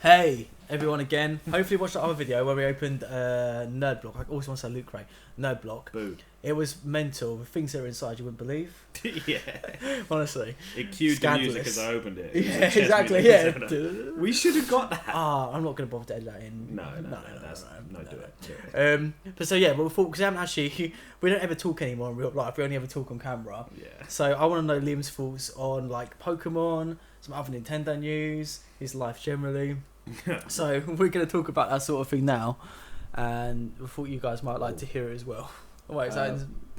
Hey everyone again. Hopefully you watched the other video where we opened Nerd Block. I also want to say Loot Crate. Nerd Block. Boo. It was mental. The things that are inside you wouldn't believe. Yeah. Honestly. It cued Scandalous. the music as I opened it. Yeah, exactly. Yeah. We should have got that. I'm not going to bother to edit that in. No, do it. Do it. But so yeah, but we thought, because we haven't actually, we don't ever talk anymore in real life. We only ever talk on camera. Yeah. So I want to know Liam's thoughts on like Pokemon, some other Nintendo news, his life generally. So we're going to talk about that sort of thing now, and we thought you guys might like to hear it as well. Wait,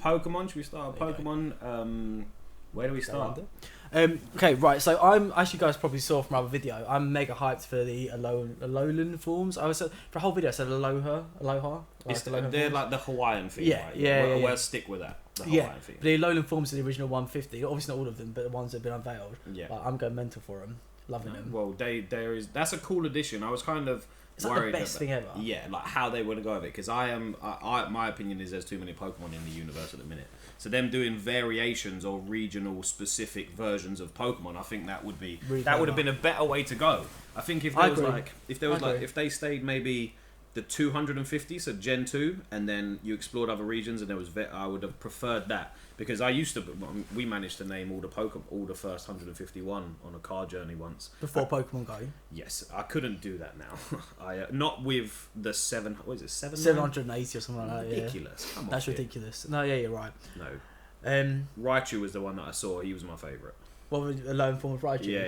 Pokemon, should we start? Pokemon, where do we start? Okay, right. So I'm, as you guys probably saw from our video, I'm mega hyped for the Alolan forms. I was for a whole video I said Aloha. They're like the Hawaiian theme, Yeah, right? yeah. We'll stick with that. The Hawaiian theme. The Alolan forms are the original 150. Obviously not all of them, but the ones that have been unveiled. Yeah. Like, I'm going mental for them. Loving them. Well, that's a cool addition. I was kind of It's like worried the best thing ever. Yeah, like how they want to go with it, because my opinion is there's too many Pokemon in the universe at the minute. So them doing variations or regional specific versions of Pokemon, I think that would be Really that would have clever. been a better way to go. I think if they stayed maybe the 250, so Gen 2, and then you explored other regions, and there was I would have preferred that, because we managed to name all the first 151 on a car journey once Before Pokemon Go. Yes, I couldn't do that now. Not with the 780 or something like that. Ridiculous. Yeah. Come on, That's kid. ridiculous. No, yeah, you're right. No. Raichu was the one that I saw. He was my favourite. What was a lone form of Raichu? Yeah.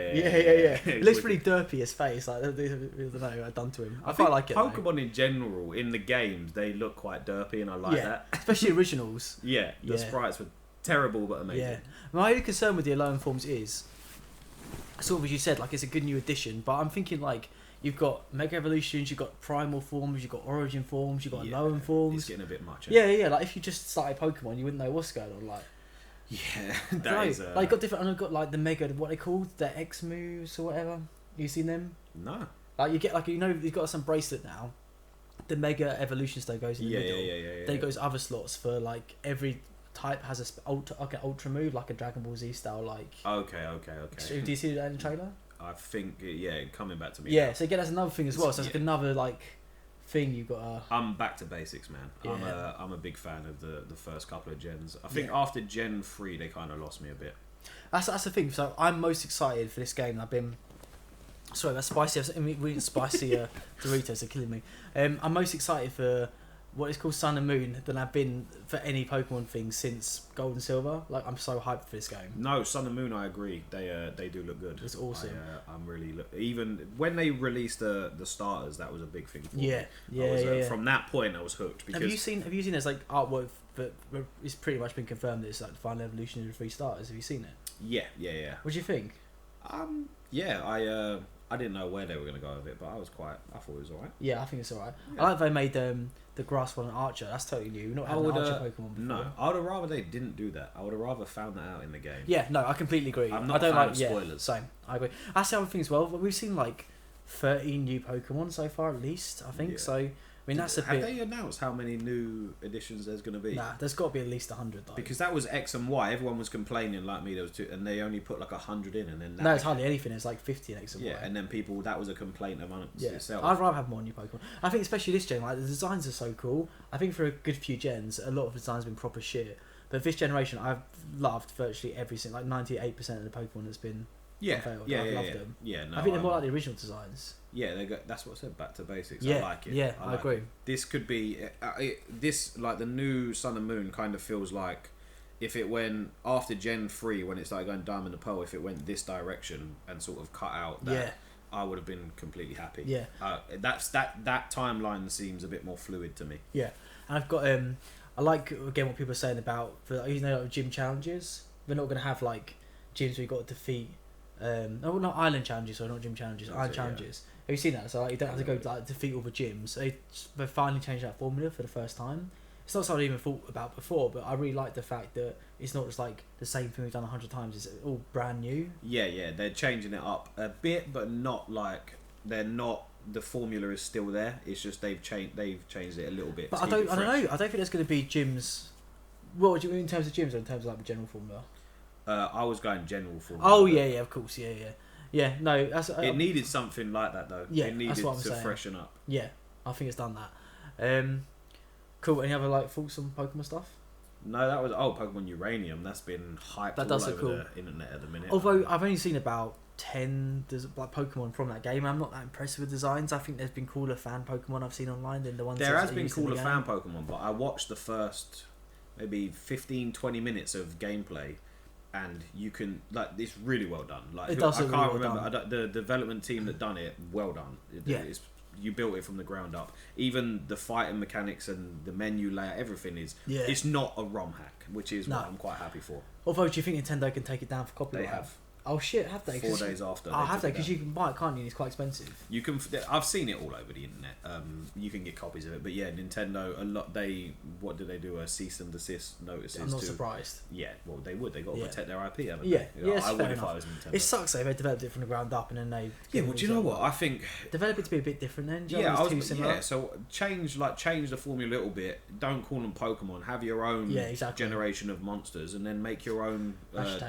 It looks pretty derpy, his face. Like, I don't know, I've done to him. I quite like it. Pokemon in general, in the games, they look quite derpy, and I like that. Especially originals. Yeah, the sprites were terrible but amazing. Yeah. My only concern with the Alolan forms is, sort of as you said, like it's a good new addition, but I'm thinking like, you've got Mega Evolutions, you've got Primal forms, you've got Origin forms, you've got Alolan forms. It's getting a bit much. Yeah. Like if you just started Pokemon, you wouldn't know what's going on. Like, yeah, like got different. And I've got like the Mega, what they called, the X moves or whatever. You seen them? No. Like you get like you've got some bracelet now. The Mega Evolution stone goes in the middle. Yeah. Then it goes other slots for like every type has a ultra move, like a Dragon Ball Z style. Like Okay. do you see that in the trailer? I think coming back to me. Yeah, now. so again, that's another thing as well. So it's like another like thing you got. I'm back to basics, man. Yeah. I'm a big fan of the first couple of gens. I think after Gen 3, they kind of lost me a bit. That's the thing. So I'm most excited for this game. I've been. Sorry, that's spicy. Really spicy Doritos are killing me. I'm most excited for what is called Sun and Moon than I've been for any Pokemon thing since Gold and Silver. Like, I'm so hyped for this game. No, Sun and Moon, I agree. They do look good. It's awesome. I'm really even when they released the starters, that was a big thing for me. Yeah. From that point, I was hooked. Because Have you seen there's like artwork that it's pretty much been confirmed that it's like the final evolution of the 3 starters. Have you seen it? Yeah. What do you think? I didn't know where they were going to go with it, but I thought it was alright. Yeah, I think it's alright. Yeah. I like they made the grass one an Archer. That's totally new. We've not had an Archer Pokemon before. No, I would have rather they didn't do that. I would have rather found that out in the game. Yeah, no, I completely agree. I'm not I don't a fan like of spoilers. Same, I agree. That's the other thing as well. We've seen like 13 new Pokemon so far at least. I think so. I mean, that's a bit. Have they announced how many new additions there's going to be? Nah, there's got to be at least 100 though. Because that was X and Y. Everyone was complaining like me. There was 2, and they only put like 100 in, and then no, it's hardly anything. It's like 50 in X and Y. Yeah, and then that was a complaint amongst itself. I'd rather have more new Pokemon. I think especially this gen, like the designs are so cool. I think for a good few gens, a lot of the designs have been proper shit. But this generation, I've loved virtually every single, like 98% of the Pokemon that's been unveiled. I've loved them. Yeah, no, I think they're more like the original designs. Yeah, that's what I said. Back to basics. Yeah, I like it. Yeah, I agree. This could be this like the new Sun and Moon kind of feels like if it went after Gen 3 when it started going Diamond and Pearl. If it went this direction and sort of cut out that, I would have been completely happy. Yeah, that timeline seems a bit more fluid to me. Yeah, and I've got I like again what people are saying about like, gym challenges. They're not going to have like gyms where you got to defeat. No, not island challenges, so not gym challenges. Island challenges. Have you seen that? So like, you don't have to go like defeat all the gyms. They finally changed that formula for the first time. It's not something I even thought about before, but I really like the fact that it's not just like the same thing we've done 100 times. It's all brand new. Yeah, they're changing it up a bit, but not like they're not. The formula is still there. It's just they've changed it a little bit. But I don't know. I don't think there's going to be gyms. What would you mean in terms of gyms or in terms of like the general formula? I was going general formula. Oh yeah, of course, yeah. Yeah, no, that's it needed something like that though. Yeah, it needed that's what I'm to saying. freshen up. Yeah, I think it's done that. Cool. Any other like thoughts on Pokemon stuff? No, that was Pokemon Uranium. That's been hyped all over the internet at the minute. Although I've only seen about 10 like Pokemon from that game. I'm not that impressed with designs. I think there's been cooler fan Pokemon I've seen online than the ones. There has been cooler fan Pokemon, but I watched the first maybe 15-20 minutes of gameplay, and you can it's really well done. Like it does. I can't remember the development team that done it. Well done. You built it from the ground up. Even the fighting mechanics and the menu layout, everything is. Yeah. It's not a ROM hack, which is what I'm quite happy for. Although, do you think Nintendo can take it down for copyright? They have. Oh shit, have they? 4 days after. Oh, have they? Because you can buy it, can't you? And it's quite expensive. You can. I've seen it all over the internet. You can get copies of it, but yeah, Nintendo a lot. What do they do? A cease and desist notices. I'm not surprised. Yeah, well, they would. They got to protect their IP, haven't they? Yeah, I would if I was Nintendo. It sucks though. They developed it from the ground up and then they. Yeah, well, do you know what? I think develop it to be a bit different then. So change the formula a little bit. Don't call them Pokemon. Have your own generation of monsters, and then make your own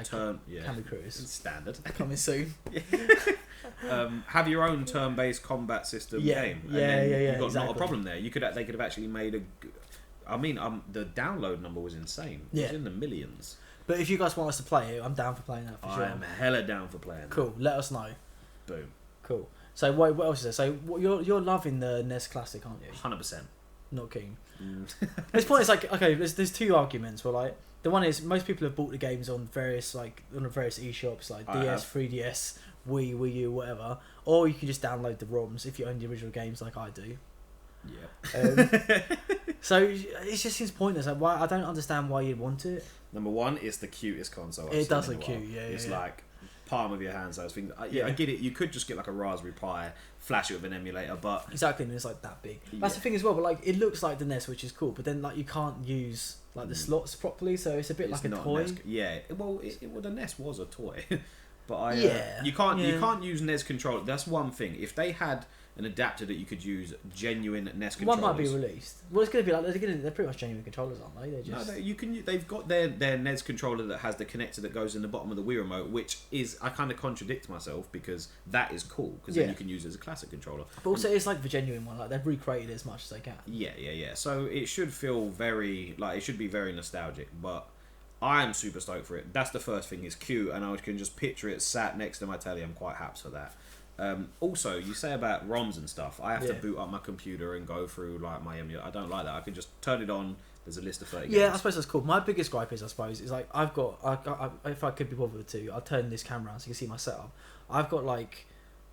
turn. Yeah, Candy Cruise standard. Coming soon. Have your own turn-based combat system game. You've got not a problem there. They could have actually made a. I mean, the download number was insane. It was in the millions. But if you guys want us to play it, I'm down for playing that for sure. I'm hella down for playing. Cool. Let us know. Boom. Cool. So what else is there? So you're loving the NES Classic, aren't you? 100%. Not keen. This point is like, okay, there's two arguments. Well, like the one is most people have bought the games on various eShops like DS, 3DS, Wii U, whatever, or you can just download the ROMs if you own the original games like I do. Yeah. So it just seems pointless. Like, why I don't understand why you'd want it. Number one, it's the cutest console. It does look cute. Yeah, it's like palm of your hand size thing. I get it. You could just get like a Raspberry Pi, flash it with an emulator, but exactly, and it's like that big. That's the thing as well. But like, it looks like the NES, which is cool. But then like, you can't use like the slots properly, so it's a bit like a toy. The NES was a toy, but you can't use NES controller. That's one thing. If they had an adapter that you could use genuine NES controllers. One might be released. Well, it's going to be like they're pretty much genuine controllers, aren't they? They've got their NES controller that has the connector that goes in the bottom of the Wii remote, which is I kind of contradict myself because that is cool because then you can use it as a classic controller. But also, it's like the genuine one. Like they've recreated it as much as they can. Yeah. So it should feel it should be very nostalgic, but. I am super stoked for it. That's the first thing. It's cute, and I can just picture it sat next to my telly. I'm quite happy for that. Also, you say about ROMs and stuff. I have to boot up my computer and go through like my emulator. I don't like that. I can just turn it on. There's a list of 30 games. Yeah, I suppose that's cool. My biggest gripe is, like I've got if I could be bothered to, I'll turn this camera on so you can see my setup. I've got like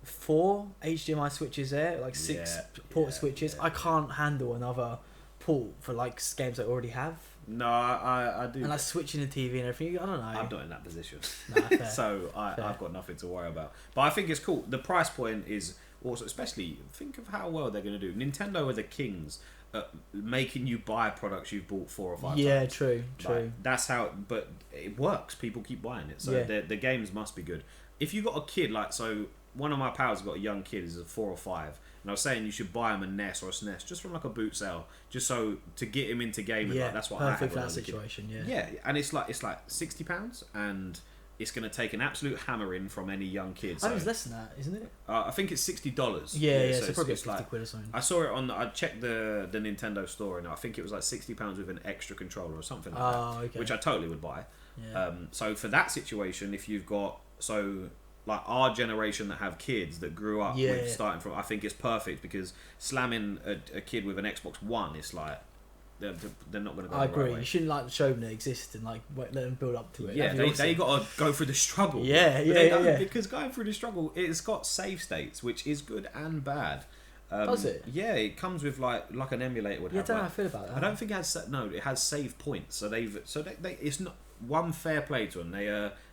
4 HDMI switches there, like 6 port switches. I can't handle another port for like games I already have. No, I do. And like switching the TV and everything, I don't know. I'm not in that position. Nah, fair. So I've got nothing to worry about. But I think it's cool. The price point is also, especially, think of how well they're going to do. Nintendo are the kings at making you buy products you've bought 4 or 5 times. Yeah, true. That's how, but it works. People keep buying it. So the games must be good. If you got a kid, one of my pals has got a young kid, he's 4 or 5. And I was saying you should buy him a NES or a SNES just from like a boot sale, just so to get him into gaming. Yeah, that's what perfect I had for that situation. Yeah, and it's like £60, and it's going to take an absolute hammering from any young kid. I think it's less than that, isn't it? I think it's $60. Yeah, so probably 50 quid or something. I saw it I checked the Nintendo store, and I think it was like £60 with an extra controller or something like that, okay. which I totally would buy. Yeah. So for that situation, if you've got like our generation that have kids that grew up with starting from, I think it's perfect because slamming a kid with an Xbox One, it's like they're not going to go. I agree. Right way. You shouldn't like show them they exist and like let them build up to it. Yeah, they got to go through the struggle. Yeah. Because going through the struggle, it's got save states, which is good and bad. Does it? Yeah, it comes with like an emulator would have. I don't know how I feel about that. I don't think it has. No, it has save points. So they it's not one fair play to them.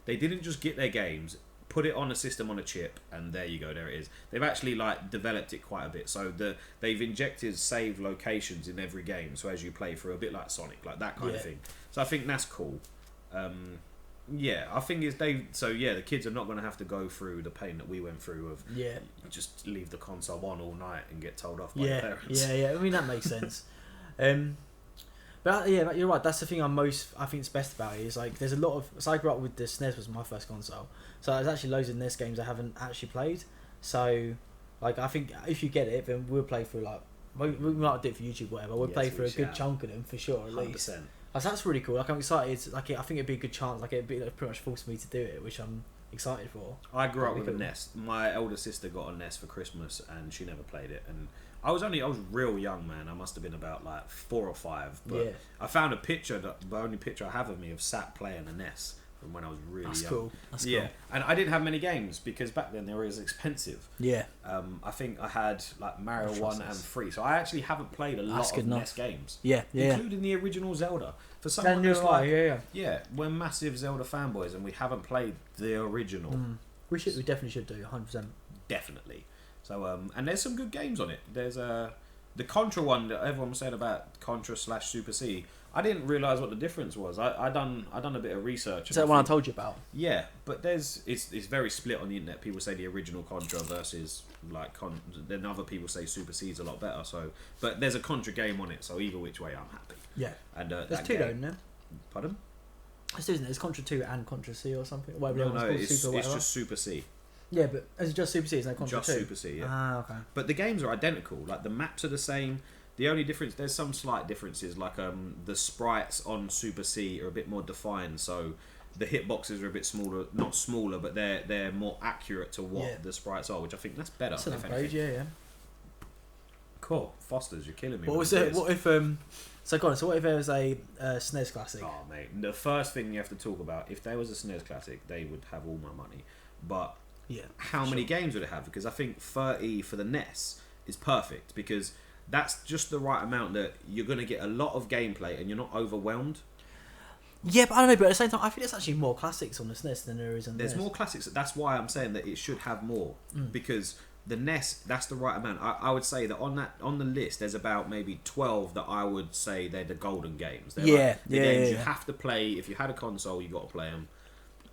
They didn't just get their games, put it on a system on a chip, and there you go, there it is. They've actually like developed it quite a bit, so they've injected save locations in every game, so as you play through, a bit like Sonic, like that kind of thing. So I think that's cool. I think the kids are not going to have to go through the pain that we went through of just leave the console on all night and get told off by the parents. I mean, that makes sense. But But yeah, you're right. That's the thing I think it's best about it is like there's a lot of. So I grew up with the SNES was my first console, so there's actually loads of NES games I haven't actually played. So, like I think if you get it, then we'll play through like we might do it for YouTube, whatever. We'll play through a good chunk of them for sure, at 100%. Least. Like, that's really cool. Like I'm excited. Like I think it'd be a good chance. Like it'd be pretty much forced me to do it, which I'm excited for. I grew up with a NES. My elder sister got a NES for Christmas, and she never played it. And I was real young, man. I must have been about like 4 or 5. But yeah. I found a picture. The only picture I have of me of sat playing a NES from when I was really young. Cool. That's cool. Yeah, and I didn't have many games because back then they were as expensive. Yeah. I think I had like Mario 1 and 3, so I actually haven't played a lot of NES games. Yeah, including the original Zelda. For someone who's like, we're massive Zelda fanboys and we haven't played the original. We definitely should do 100%. Definitely. So and there's some good games on it. There's the Contra one that everyone was saying about Contra / Super C. I didn't realise what the difference was. I done a bit of research. Is that one I told you about? Yeah, but it's very split on the internet. People say the original Contra versus like then other people say Super C is a lot better. So, but there's a Contra game on it, so either which way I'm happy. Yeah, and there's 2 though, isn't there? Pardon? There's Contra 2 and Contra C or something. No, it's just Super C. Yeah, but is it just Super C? Is that Contra 2? Just Super C, yeah. Ah, okay. But the games are identical. Like the maps are the same. The only difference, there's some slight differences, like the sprites on Super C are a bit more defined, so the hitboxes are a bit smaller, not smaller, but they're more accurate to what the sprites are, which I think that's better. That's an upgrade, yeah. Cool. Fosters, you're killing me. What was it? What if so what if there was a SNES Classic? Oh mate, the first thing you have to talk about, if there was a SNES Classic, they would have all my money. But how many games would it have? Because I think 30 for the NES is perfect, because that's just the right amount that you're going to get a lot of gameplay and you're not overwhelmed. Yeah, but I don't know. But at the same time, I think there's actually more classics on the SNES than there is on the NES. There's more classics. That's why I'm saying that it should have more, because the NES, that's the right amount. I would say that on the list, there's about maybe 12 that I would say they're the golden games. They're the games you have to play. If you had a console, you got to play them.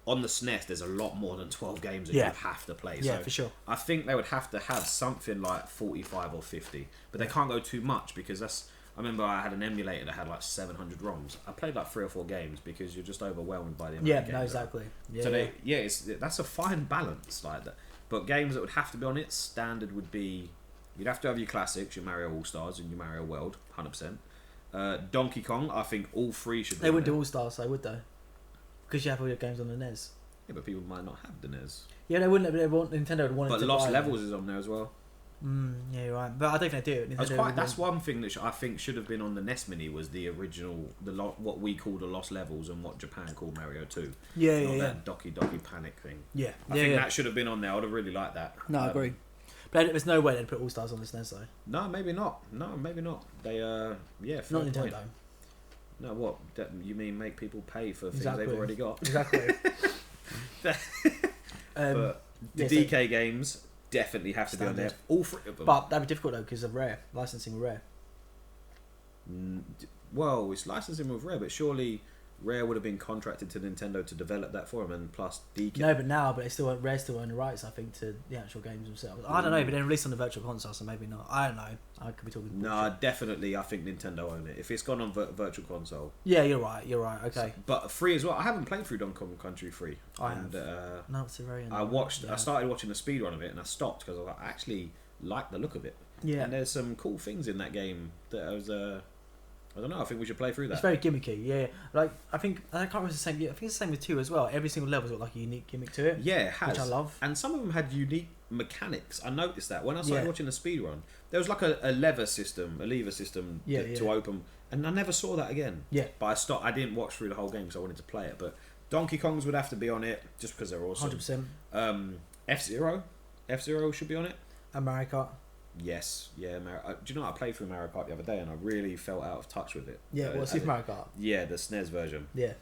On the SNES, there's a lot more than 12 games that you have to play. Yeah, so for sure. I think they would have to have something like 45 or 50, but they can't go too much, because I remember I had an emulator that had like 700 ROMs. I played like 3 or 4 games because you're just overwhelmed by the amount of games. Yeah, no, exactly. Yeah, so that's a fine balance like that. But games that would have to be on it, standard would be, you'd have to have your classics, your Mario All-Stars and your Mario World, 100%. Donkey Kong, I think all 3 should be They wouldn't do All-Stars, though, would they? Because you have all your games on the NES. Yeah, but people might not have the NES. Yeah, they wouldn't. Nintendo would want it to. But Lost Levels is on there as well. Yeah, you're right. But I don't think they do. That's one thing that I think should have been on the NES Mini, was the original, what we call the Lost Levels and what Japan called Mario 2. Yeah, That Doki Doki Panic thing. Yeah, I think that should have been on there. I would have really liked that. No, I agree. But there's no way they'd put All Stars on the SNES though. No, maybe not. They not Nintendo. No, what? You mean make people pay for things they've already got? Exactly. But the DK games definitely have to be on there. All 3 of them. But that'd be difficult though, because of Rare. Licensing with Rare. Well, it's licensing with Rare, but surely Rare would have been contracted to Nintendo to develop that for them, and plus DK. No, but Rare still own the rights, I think, to the actual games themselves. I don't know, but they're released on the Virtual Console, so maybe not. I don't know. I could be talking. No, definitely. I think Nintendo own it. If it's gone on Virtual Console. Yeah, you're right. Okay. But 3 as well. I haven't played through Donkey Kong Country 3. I have. No, it's a very. I started watching the speedrun of it, and I stopped because I actually liked the look of it. Yeah. And there's some cool things in that game that I was. I don't know. I think we should play through that. It's very gimmicky, yeah. Like I can't remember the same. I think it's the same with 2 as well. Every single level's got like a unique gimmick to it. Yeah, it has. Which I love. And some of them had unique mechanics. I noticed that when I started watching the speedrun. There was like a lever system to open, and I never saw that again. Yeah. But I stopped. I didn't watch through the whole game because I wanted to play it. But Donkey Kong's would have to be on it just because they're awesome. 100%. F-Zero should be on it. And Mario Kart. Yes, yeah. Do you know what? I played through Mario Kart the other day and I really felt out of touch with it. Yeah, Super Mario Kart? Yeah, the SNES version. Yeah.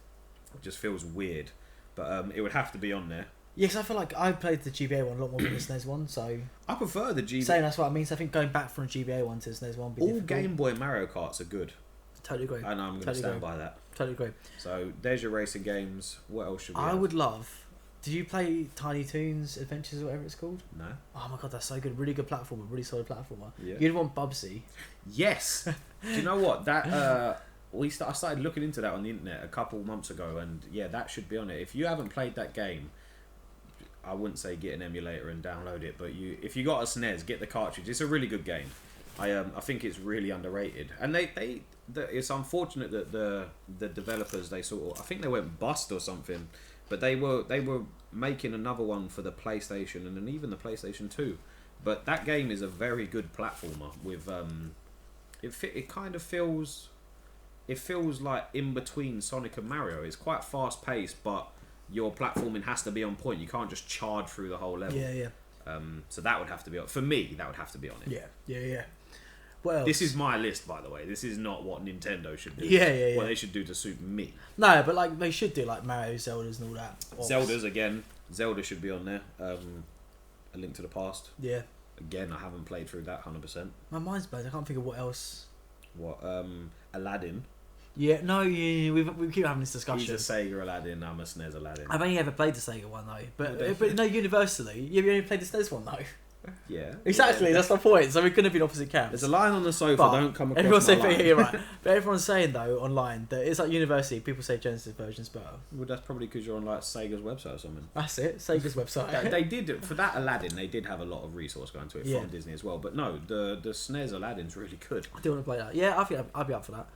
It just feels weird. But it would have to be on there. Yeah, because I feel like I played the GBA one a lot more than the SNES one, so... I prefer the GBA... Saying that's what I mean, so I think going back from GBA one to the SNES one would be difficult. Game Boy Mario Karts are good. Totally agree. And I'm going to stand by that. Totally agree. So, there's your racing games. What else should we have? Would love... Did you play Tiny Toons Adventures or whatever it's called? No. Oh my god, that's so good. Really good platformer. Really solid platformer. Yeah. You'd want Bubsy. Yes. Do you know what? That I started looking into that on the internet a couple months ago, and yeah, that should be on it. If you haven't played that game, I wouldn't say get an emulator and download it, but if you got a SNES, get the cartridge. It's a really good game. I think it's really underrated, and it's unfortunate that the developers, I think they went bust or something, but they were making another one for the PlayStation and then even the PlayStation 2. But that game is a very good platformer with it kind of feels like in between Sonic and Mario. It's quite fast paced, but your platforming has to be on point. You can't just charge through the whole level. Yeah. So that would have to be on, for me. That would have to be on it. Yeah. What else? This is my list, by the way. This is not what Nintendo should do. Yeah. What they should do to suit me. No, but like they should do like Mario, Zeldas, and all that. Zelda's again. Zelda should be on there. A Link to the Past. Yeah. Again, I haven't played through that 100%. My mind's blank. I can't think of what else. What? Aladdin. Yeah, no, we keep having this discussion. He's a Sega Aladdin, I'm a SNES Aladdin. I've only ever played the Sega one though, but no, universally, you've only played the SNES one though. Yeah, exactly. Yeah. That's my point. So we couldn't have been opposite camps. There's a line on the sofa. But don't come across everyone's my saying, line. you're right. But everyone's saying though online that it's like university. People say Genesis version's better. Well, that's probably because you're on like Sega's website or something. That's it. Sega's website. They did for that Aladdin. They did have a lot of resource going to it Yeah. from Disney as well. But no, the SNES Aladdin's really good. I do want to play that. Yeah, I think I'd be up for that.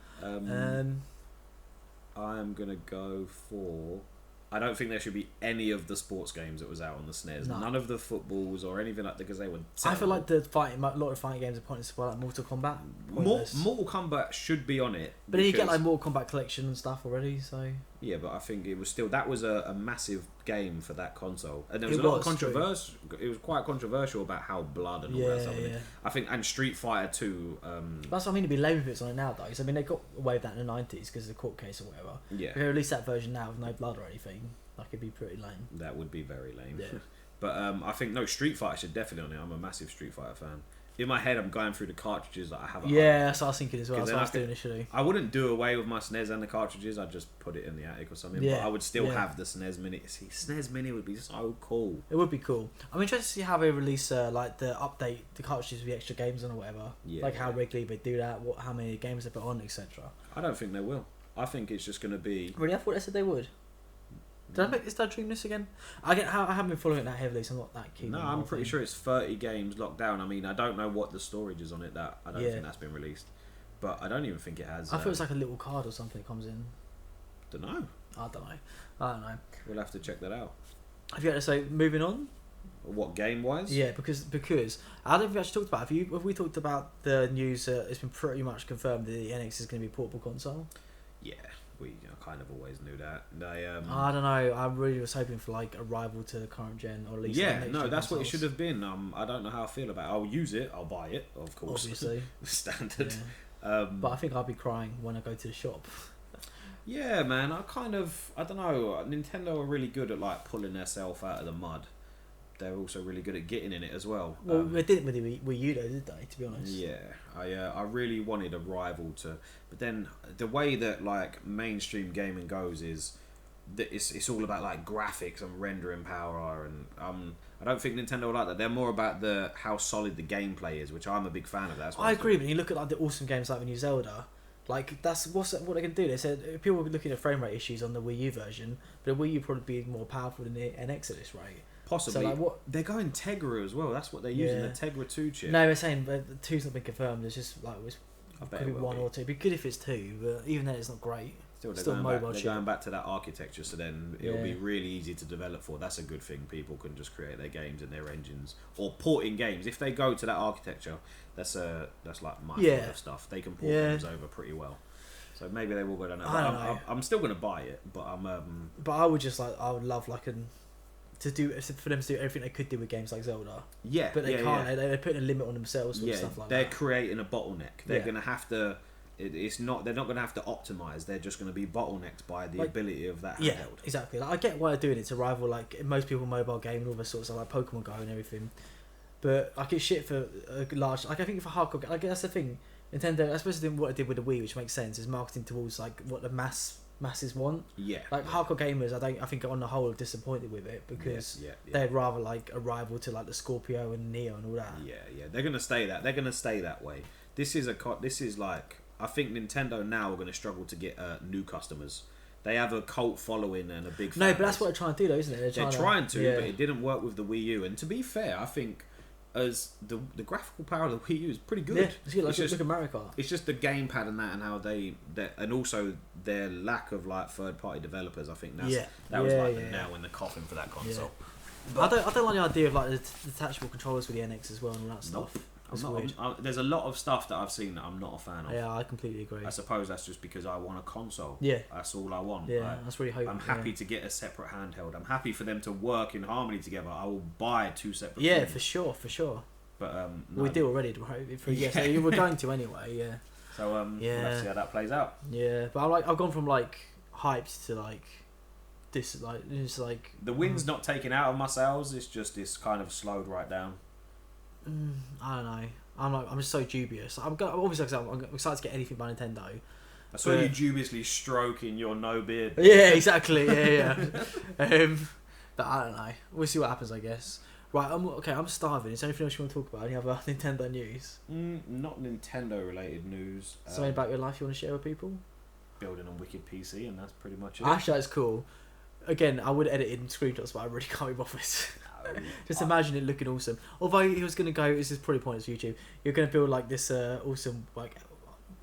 I'm gonna go for. I don't think there should be any of the sports games that was out on the SNES. No. None of the footballs or anything like that, because they were terrible. I feel like a lot of fighting games are pointless as well, like Mortal Kombat. Mortal Kombat should be on it. But then you get like Mortal Kombat collection and stuff already, so... Yeah, but I think it was still... That was a massive game for that console. And there was It a lot of was, controversy. It was quite controversial about how blood and all that stuff. Yeah. I think, and Street Fighter 2... That's what I mean, it'd be lame if it's on it nowadays. I mean, they got away with that in the 90s because of the court case or whatever. Yeah. If they release that version now with no blood or anything, like, it'd be pretty lame. That would be very lame. Yeah. But I think, no, Street Fighter should definitely on it. I'm a massive Street Fighter fan. In my head, I'm going through the cartridges that I have at home. That's what I was thinking as well. That's then what I was doing initially. I wouldn't do away with my SNES and the cartridges. I'd just put it in the attic or something. Yeah. But I would still have the SNES Mini. See, SNES Mini would be so cool. It would be cool. I'm interested to see how they release like the update, the cartridges with the extra games on or whatever. Yeah, like how regularly they do that, how many games they put on, etc. I don't think they will. I think it's just going to be... Really, I thought they said they would. Did I dream this again? I haven't been following it that heavily, so I'm not that keen. No, I'm pretty sure it's 30 games locked down. I mean, I don't know what the storage is on it. That I don't think that's been released, but I don't even think it has. I thought it was like a little card or something that comes in. Don't know. I don't know. We'll have to check that out. Have you had to say moving on? What game wise? Yeah, because I don't think we actually talked about. Have we talked about the news? It's been pretty much confirmed that the NX is going to be a portable console. Yeah. We kind of always knew that. I don't know. I really was hoping for like a rival to the current gen, or at least that's consoles. What it should have been. I don't know how I feel about it. I'll use it. I'll buy it, of course. Obviously, standard. Yeah. But I think I'll be crying when I go to the shop. Yeah, man. I don't know. Nintendo are really good at like pulling themselves out of the mud. They're also really good at getting in it as well. Well, they didn't with the Wii U though, did they? To be honest. Yeah, I really wanted a rival to, but then the way that like mainstream gaming goes is that it's all about like graphics and rendering power, and I don't think Nintendo are like that. They're more about how solid the gameplay is, which I'm a big fan of. I agree. When you look at like the awesome games like the new Zelda, like that's what they can do. They said people were looking at frame rate issues on the Wii U version, but the Wii U probably be more powerful than the NX at this rate. Possibly. So, like, they're going Tegra as well. That's what they're using, the Tegra 2 chip. No, we're saying the 2's not been confirmed. It's just like could be one or two. It'd be good if it's 2, but even then it's not great. Still mobile chip. They're going back to that architecture, so then it'll be really easy to develop for. That's a good thing. People can just create their games and their engines, or porting games. If they go to that architecture, that's like my sort of stuff. They can port games over pretty well. So maybe they will go down that. I'm still going to buy it, but But I would love like for them to do everything they could do with games like Zelda. Yeah, but they can't. They're putting a limit on themselves with stuff like that. They're creating a bottleneck. They're going to have to. They're not going to have to optimize. They're just going to be bottlenecked by the ability of that handheld. Yeah, exactly. Like, I get why they're doing it to rival like most people mobile game and all this sorts of like Pokemon Go and everything. But like it's shit for a large. Like I think for hardcore, like that's the thing. Nintendo, I suppose, what they did with the Wii, which makes sense, is marketing towards like what the masses want. Yeah. Like hardcore gamers, I think on the whole are disappointed with it because they'd rather like a rival to like the Scorpio and Neo and all that. Yeah. They're gonna stay that. They're gonna stay that way. This is like I think Nintendo now are going to struggle to get new customers. They have a cult following and a big fan but that's what they're trying to do, though, isn't it? They're trying to, but it didn't work with the Wii U. And to be fair, I think as the graphical power of the Wii U is pretty good. Yeah, it's good. Like, look at Mario Kart. It's just the gamepad and that, and how and also their lack of like third-party developers. I think that was the nail in the coffin for that console. Yeah. But I don't like the idea of like the detachable controllers with the NX as well and all that stuff. There's a lot of stuff that I've seen that I'm not a fan of. Yeah, I completely agree. I suppose that's just because I want a console. Yeah. That's all I want. Yeah, that's really hope. I'm happy to get a separate handheld. I'm happy for them to work in harmony together. I will buy 2 separate things. For sure. But we do already, right? So you were going to anyway, yeah. So we'll have to see how that plays out. Yeah, but I've gone from like hyped to like this, like it's like the wind's not taken out of my sails. It's kind of slowed right down. I don't know. I'm just so dubious. I'm excited to get anything by Nintendo. I saw you dubiously stroking your no beard. Yeah, exactly. Yeah. But I don't know. We'll see what happens, I guess. Right. I'm starving. Is there anything else you want to talk about? Any other Nintendo news? Not Nintendo related news. Something about your life you want to share with people? Building a wicked PC, and that's pretty much it. Actually, that's cool. Again, I would edit in screenshots, but I really can't be bothered. Just imagine it looking awesome. Although he was going to go, this is probably pointless for YouTube, you're going to build like this awesome, like,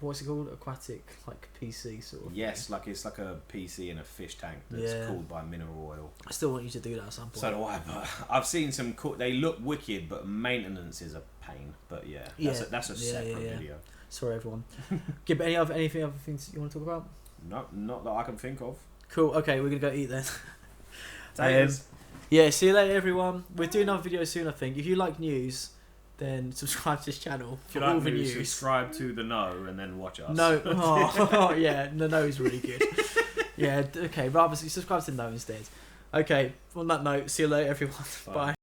what's it called? Aquatic, like PC sort of. Yes, thing. It's like a PC in a fish tank that's cooled by mineral oil. I still want you to do that at some point. So do I, but I've seen some cool, they look wicked, but maintenance is a pain. But that's a separate video. Sorry everyone. Give any other things you want to talk about? No, not that I can think of. Cool, okay, we're going to go eat then. See you later everyone. We'll do another video soon, I think. If you like news, then subscribe to this channel for all the news. Subscribe to the No and then watch us. No, the No is really good. Okay, rather subscribe to the No instead. Okay, on that note, see you later everyone. Bye.